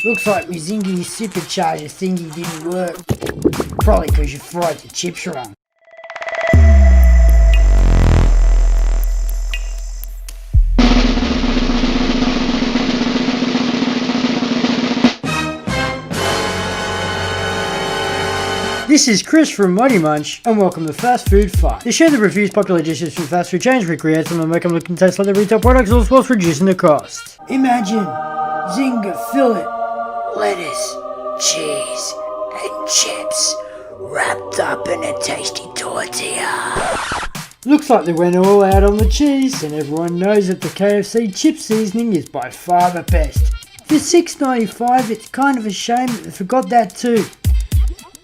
Looks like my zingie supercharger thingy didn't work. Probably because you fried the chips wrong. This is Chris from ModeMunch, and welcome to Fast Food Fun. The show that reviews popular dishes from fast food chains, recreates them, and make them look and taste like the retail products, all whilst reducing the cost. Imagine Zinger fillet, lettuce, cheese, and chips wrapped up in a tasty tortilla. Looks like they went all out on the cheese, and everyone knows that the KFC chip seasoning is by far the best. For $6.95, it's kind of a shame that they forgot that too.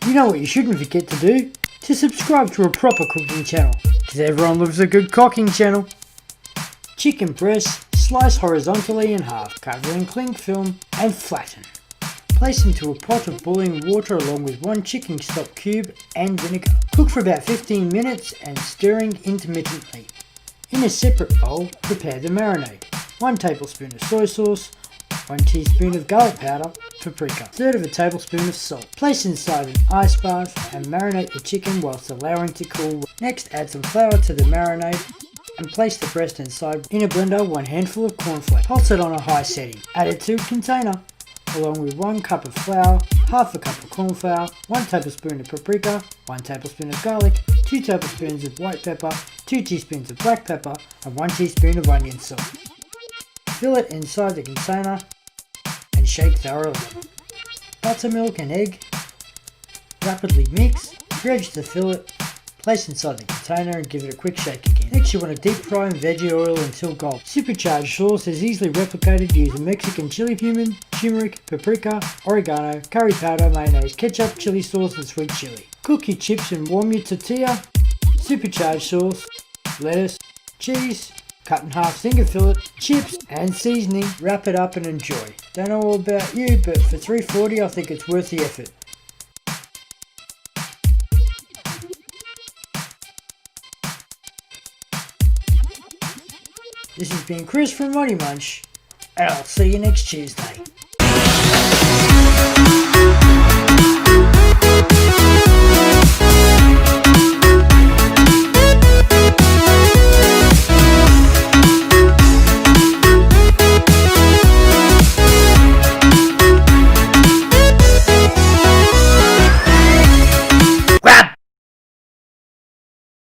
You know what you shouldn't forget to do? To subscribe to a proper cooking channel, because everyone loves a good cooking channel. Chicken breast, slice horizontally in half, cover in cling film and flatten. Place into a pot of boiling water along with 1 chicken stock cube and vinegar. Cook for about 15 minutes and stirring intermittently. In a separate bowl, prepare the marinade. 1 tablespoon of soy sauce, 1 teaspoon of garlic powder, paprika, 1/3 of a tablespoon of salt. Place inside an ice bath and marinate the chicken whilst allowing to cool. Next, add some flour to the marinade and place the breast inside. In a blender, 1 handful of cornflakes. Pulse it on a high setting. Add it to a container along with 1 cup of flour, half a cup of corn flour, 1 tablespoon of paprika, 1 tablespoon of garlic, 2 tablespoons of white pepper, 2 teaspoons of black pepper, and 1 teaspoon of onion salt. Fill it inside the container and shake thoroughly. Buttermilk and egg. Rapidly mix. Dredge the fillet. Place inside the container and give it a quick shake again. Next you want to deep fry in veggie oil until golden. Supercharged sauce is easily replicated using Mexican chili cumin, turmeric, paprika, oregano, curry powder, mayonnaise, ketchup, chili sauce and sweet chili. Cook your chips and warm your tortilla. Supercharged sauce, lettuce, cheese, cut in half zinger fillet, chips and seasoning. Wrap it up and enjoy. Don't know all about you, but for $3.40 I think it's worth the effort. This has been Chris from ModeMunch, and I'll see you next Tuesday.